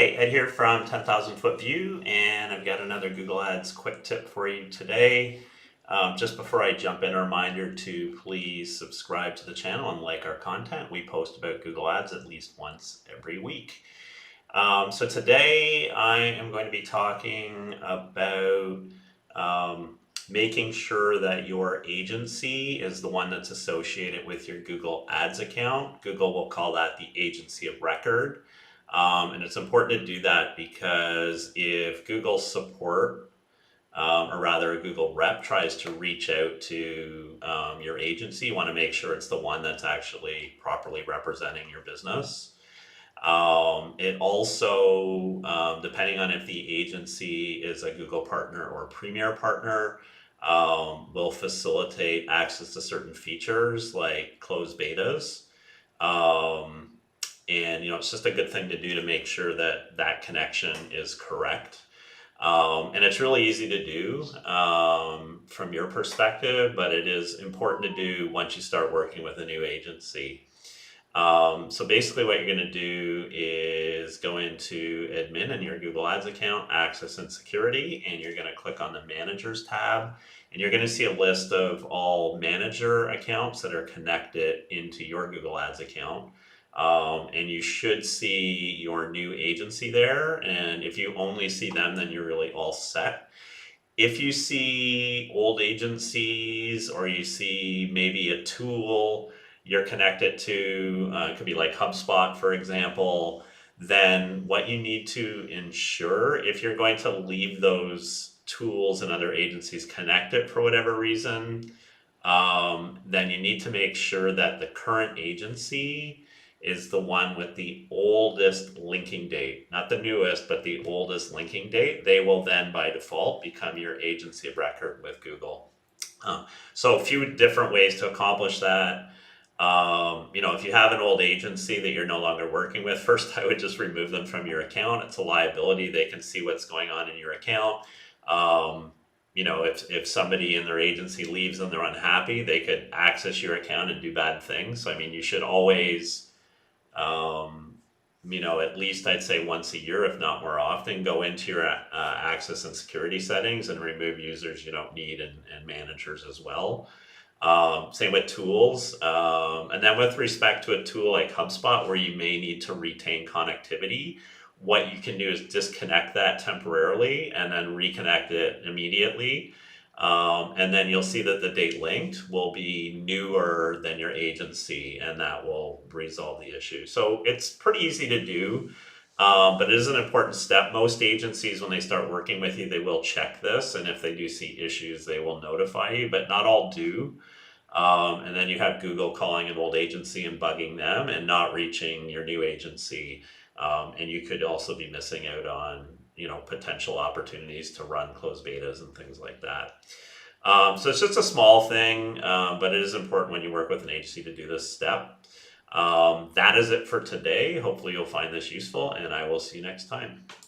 Hey, Ed here from 10,000 Foot View, and I've got another Google Ads quick tip for you today. Just before I jump in, a reminder to please subscribe to the channel and like our content. We post about Google Ads at least once every week. So today I am going to be talking about making sure that your agency is the one that's associated with your Google Ads account. Google will call that the agency of record. And it's important to do that because if Google support, or rather a Google rep tries to reach out to your agency, you want to make sure it's the one that's actually properly representing your business. It also, depending on if the agency is a Google partner or a Premier partner, will facilitate access to certain features like closed betas. And it's just a good thing to do to make sure that that connection is correct. And it's really easy to do from your perspective, but it is important to do once you start working with a new agency. So basically what you're going to do is go into admin in your Google Ads account, access and security, and you're going to click on the managers tab, and you're going to see a list of all manager accounts that are connected into your Google Ads account. And you should see your new agency there. And if you only see them, then you're really all set. If you see old agencies or you see maybe a tool you're connected to, it could be like HubSpot, for example, then what you need to ensure, if you're going to leave those tools and other agencies connected for whatever reason, then you need to make sure that the current agency is the one with the oldest linking date, not the newest, but the oldest linking date. They will then by default become your agency of record with Google. So a few different ways to accomplish that. If you have an old agency that you're no longer working with, first I would just remove them from your account. It's a liability. They can see what's going on in your account. If somebody in their agency leaves and they're unhappy, they could access your account and do bad things. So, you should always, at least I'd say once a year, if not more often, go into your access and security settings and remove users you don't need and managers as well. Same with tools. And then with respect to a tool like HubSpot, where you may need to retain connectivity, what you can do is disconnect that temporarily and then reconnect it immediately. And then you'll see that the date linked will be newer than your agency, and that will resolve the issue. So it's pretty easy to do, but it is an important step. Most agencies, when they start working with you, they will check this, and if they do see issues, they will notify you, but not all do. And then you have Google calling an old agency and bugging them and not reaching your new agency. And you could also be missing out on potential opportunities to run closed betas and things like that. So it's just a small thing, but it is important when you work with an agency to do this step. That is it for today. Hopefully you'll find this useful, and I will see you next time.